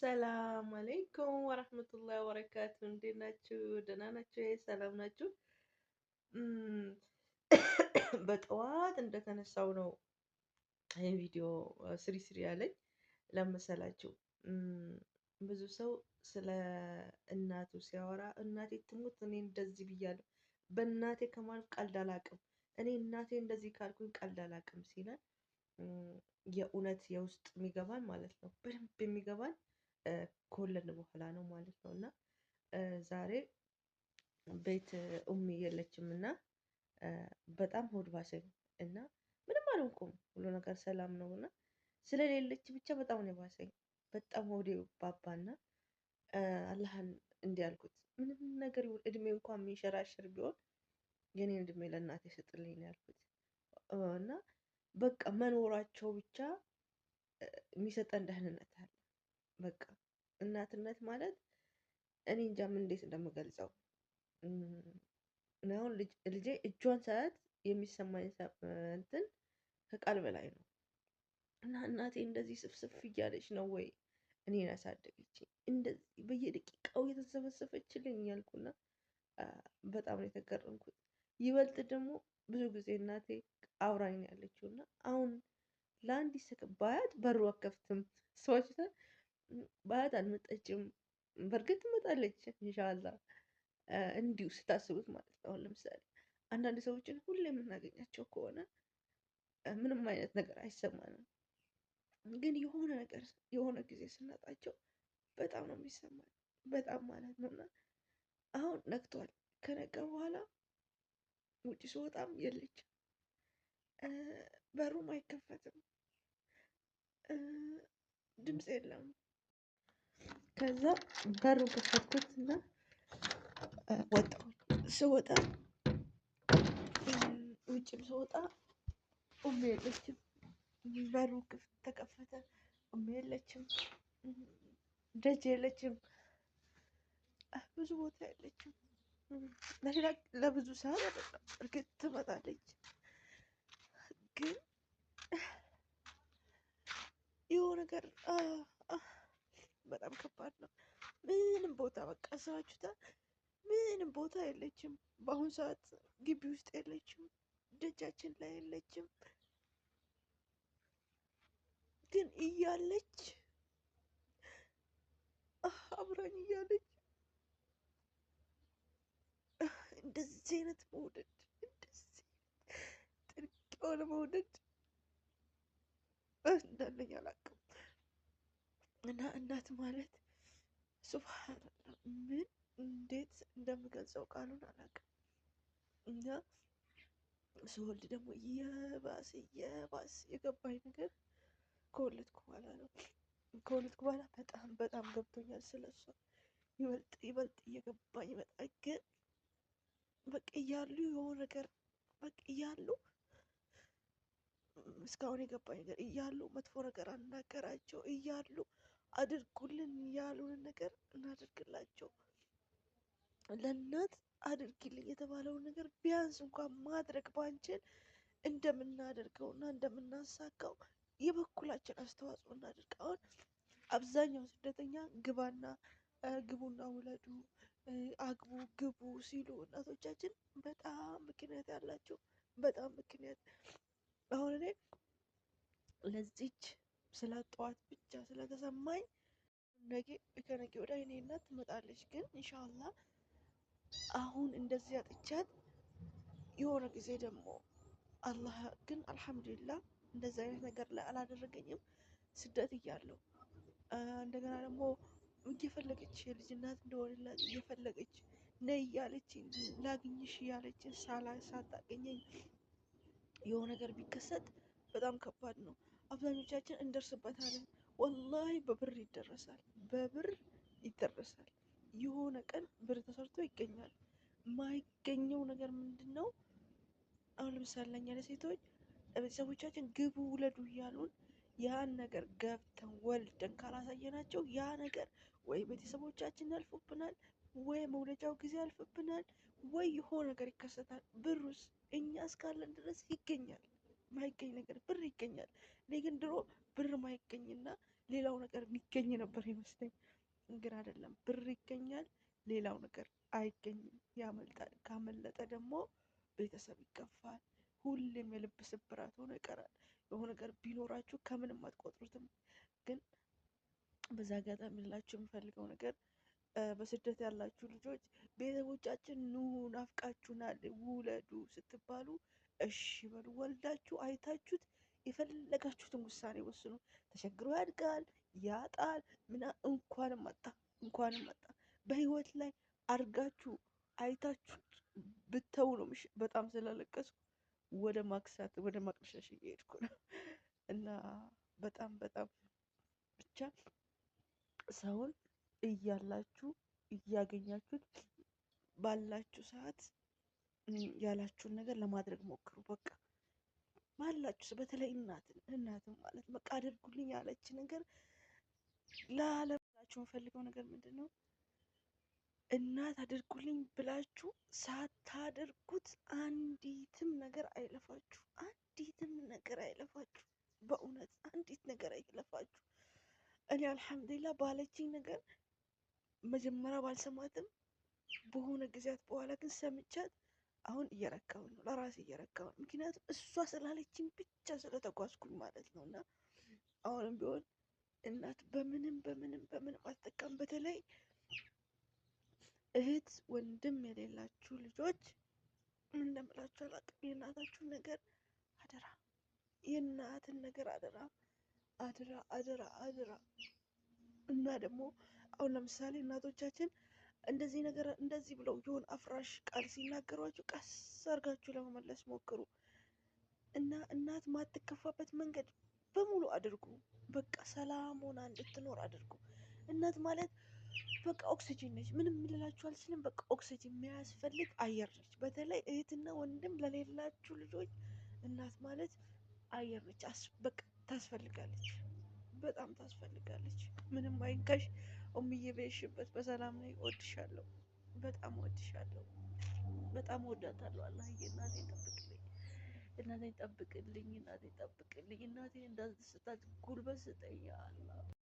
ሰላም አለይኩም ወራህመቱላሂ ወበረካቱ። እንዴት ናችሁ? ደህና ናችሁ? ሰላም ናችሁ? እም፣ በጠዋት እንደተነሳው ነው ይህ ቪዲዮ ስሪ ስሪ ያለኝ ለመሰላችሁ። ብዙ ሰው ስለ እናቱ ሲያወራ እናቴ ትሙት እኔ እንደዚህ ብያለሁ፣ በእናቴ ከማለት ቀልድ አላቅም፣ እኔ እናቴ እንደዚህ ካልኩኝ ቀልድ አላቅም ሲለን የእውነት የውስጥ የሚገባን ማለት ነው። በደንብ የሚገባን ከወለድን በኋላ ነው ማለት ነው። እና ዛሬ ቤት ኡሚ የለችም እና በጣም ሆድ ባሰኝ እና ምንም አልሆንኩም፣ ሁሉ ነገር ሰላም ነው እና ስለሌለች ብቻ በጣም ነው የባሰኝ። በጣም ሆዴ ባባና አላህን እንዲህ ያልኩት ምንም ነገር ይሁን እድሜ እንኳን የሚንሸራሸር ቢሆን የኔን እድሜ ለእናቴ ስጥልኝ ነው ያልኩት። እና በቃ መኖራቸው ብቻ የሚሰጠን ደህንነት አለ። በቃ እናትነት ማለት እኔ እንጃ ምን እንዴት እንደምገልጸው። እኔ አሁን ልጄ እጇን ሳያት የሚሰማኝ እንትን ከቃል በላይ ነው። እና እናቴ እንደዚህ ስፍስፍ እያለች ነው ወይ እኔን ያሳደገችኝ እንደዚህ በየደቂቃው የተሰበሰበችልኝ ያልኩና በጣም ነው የተገረምኩት። ይበልጥ ደግሞ ብዙ ጊዜ እናቴ አውራኝ ነው ያለችው እና አሁን ለአንዲት ሰከንድ ባያት በሩ አከፍትም ሰዎች ባያት አልመጣችም። በእርግጥ ትመጣለች ኢንሻአላህ እንዲሁ ስታስቡት ማለት ነው። አሁን ለምሳሌ አንዳንድ ሰዎችን ሁሌ የምናገኛቸው ከሆነ ምንም አይነት ነገር አይሰማንም፣ ግን የሆነ ነገር የሆነ ጊዜ ስናጣቸው በጣም ነው የሚሰማን፣ በጣም ማለት ነው። እና አሁን ነግቷል። ከነጋ በኋላ ውጭ ስወጣም የለችም፣ በሩም አይከፈትም፣ ድምፅ የለም። ከዛ በሩን ከፈትኩትና ወጣሁ። ስወጣ ውጭም ስወጣ ኡሚ የለችም። በሩ ክፍት ተከፈተ፣ ኡሚ የለችም፣ ደጅ የለችም፣ ብዙ ቦታ የለችም። ለብዙ ሰዓት አይደለም እርግጥ ትመጣለች፣ ግን የሆነ ነገር በጣም ከባድ ነው። ምንም ቦታ በቃ አስባችሁታል? ምንም ቦታ የለችም። በአሁኑ ሰዓት ግቢ ውስጥ የለችም፣ ደጃችን ላይ የለችም። ግን እያለች አብራኝ እያለች እንደዚህ አይነት መውደድ፣ እንደዚህ ጥልቅ የሆነ መውደድ እንዳለኝ አላውቅም። እና እናት ማለት ሱብሃንአላህ ምን እንዴት እንደምገልጸው ቃሉን አላውቅም። እና ስወልድ ደግሞ የባስ የገባኝ ነገር ከወለድኩ በኋላ ነው። ከወለድኩ በኋላ በጣም በጣም ገብቶኛል ስለሷ፣ ይበልጥ እየገባኝ ይመጣል። ግን በቃ እያሉ የሆነ ነገር በቃ እያሉ እስካሁን የገባኝ ነገር እያሉ መጥፎ ነገር አናገራቸው እያሉ አድርጉልን ያሉንን ነገር እናድርግላቸው። ለእናት አድርጊልኝ የተባለውን ነገር ቢያንስ እንኳን ማድረግ ባንችል እንደምናደርገው እና እንደምናሳካው የበኩላችን አስተዋጽኦ እናድርግ። አሁን አብዛኛው ስደተኛ ግቡና ውለዱ፣ አግቡ፣ ግቡ ሲሉ እናቶቻችን በጣም ምክንያት ያላቸው በጣም ምክንያት። አሁን እኔ ለዚች ስላጠዋት ብቻ ስለተሰማኝ ከነገ ወዲያ የኔ እናት ትመጣለች። ግን ኢንሻአላህ አሁን እንደዚህ አጥቻት የሆነ ጊዜ ደግሞ አላህ ግን አልሐምዱሊላህ እንደዚህ አይነት ነገር ላይ አላደረገኝም። ስደት እያለሁ እንደገና ደግሞ እየፈለገች የልጅ እናት እንደሆነላት እየፈለገች ነይ እያለች ላግኝሽ እያለች ሳታገኘኝ የሆነ ነገር ቢከሰት በጣም ከባድ ነው። አብዛኞቻችን እንደርስበታለን። ወላሂ በብር ይደረሳል፣ በብር ይደረሳል። የሆነ ቀን ብር ተሰርቶ ይገኛል። የማይገኘው ነገር ምንድን ነው? አሁን ለምሳሌ ለኛ ለሴቶች ቤተሰቦቻችን ግቡ ውለዱ እያሉን ያን ነገር ገብተን ወልደን ካላሳየናቸው ያ ነገር ወይ ቤተሰቦቻችን ያልፉብናል፣ ወይ መውለጃው ጊዜ ያልፍብናል፣ ወይ የሆነ ነገር ይከሰታል። ብሩስ እኛ እስካለን ድረስ ይገኛል። ማይገኝ ነገር ብር ይገኛል። እኔ ግን ድሮ ብር ማይገኝና ሌላው ነገር የሚገኝ ነበር ይመስለኝ፣ ግን አይደለም። ብር ይገኛል፣ ሌላው ነገር አይገኝም፣ ያመልጣል። ካመለጠ ደግሞ ቤተሰብ ይከፋል፣ ሁሌም የልብ ስብራት ሆኖ ይቀራል። የሆነ ነገር ቢኖራችሁ ከምንም አትቆጥሩትም። ግን በዛ አጋጣሚ ልላችሁ የምፈልገው ነገር በስደት ያላችሁ ልጆች ቤተሰቦቻችን ኑ ናፍቃችሁናል ውለዱ ስትባሉ እሺ በሉ። ወልዳችሁ አይታችሁት የፈለጋችሁትን ውሳኔ ወስኑ። ተቸግሮ ያድጋል ያጣል ምና እንኳንም መጣ እንኳንም መጣ። በህይወት ላይ አርጋችሁ አይታችሁ ብተው ነው። በጣም ስላለቀስኩ ወደ ማክሳት ወደ ማቅለሸሽ እየሄድኩ ነው እና በጣም በጣም ብቻ ሰውን እያላችሁ እያገኛችሁት ባላችሁ ሰዓት ያላችሁን ነገር ለማድረግ ሞክሩ። በቃ ባላችሁ፣ በተለይ እናትን ማለት በቃ አድርጉልኝ ያለች ነገር ላለላችሁ የምፈልገው ነገር ምንድን ነው? እናት አድርጉልኝ ብላችሁ ሳታደርጉት አንዲትም ነገር አይለፋችሁ፣ አንዲትም ነገር አይለፋችሁ። በእውነት አንዲት ነገር አይለፋችሁ። እኔ አልሐምዱሊላህ ባለችኝ ነገር መጀመሪያ ባልሰማትም በሆነ ጊዜያት በኋላ ግን ሰምቻት አሁን እየረካሁ ነው፣ ለራሴ እየረካሁ ነው። ምክንያቱም እሷ ስላለችኝ ብቻ ስለተጓዝኩኝ ማለት ነው። እና አሁንም ቢሆን እናት በምንም በምንም በምንም አትጠቀም። በተለይ እህት ወንድም የሌላችሁ ልጆች ምን እንደምላችሁ አላውቅም። የእናታችሁን ነገር አደራ፣ የእናትን ነገር አደራ አደራ አደራ አደራ። እና ደግሞ አሁን ለምሳሌ እናቶቻችን እንደዚህ ነገር እንደዚህ ብለው የሆነ አፍራሽ ቃል ሲናገሯችሁ ቀስ አድርጋችሁ ለመመለስ ሞክሩ እና እናት ማትከፋበት መንገድ በሙሉ አድርጉ። በቃ ሰላም ሆና እንድትኖር አድርጉ። እናት ማለት በቃ ኦክሲጅን ነች። ምንም ልላችሁ አልችልም። በቃ ኦክሲጅን የሚያስፈልግ አየር ነች። በተለይ እህትና ወንድም ለሌላችሁ ልጆች እናት ማለት አየር ነች። በቃ ታስፈልጋለች፣ በጣም ታስፈልጋለች። ምንም አይንካሽ ኦምዬ በይሽበት በሰላም ላይ። እወድሻለሁ፣ በጣም እወድሻለሁ፣ በጣም እወዳታለሁ። አላህዬ እናቴን ጠብቅልኝ፣ እናቴን ጠብቅልኝ፣ እናቴን ጠብቅልኝ። እናቴን እንዳስደስታት ጉልበት ስጠኝ አላህ።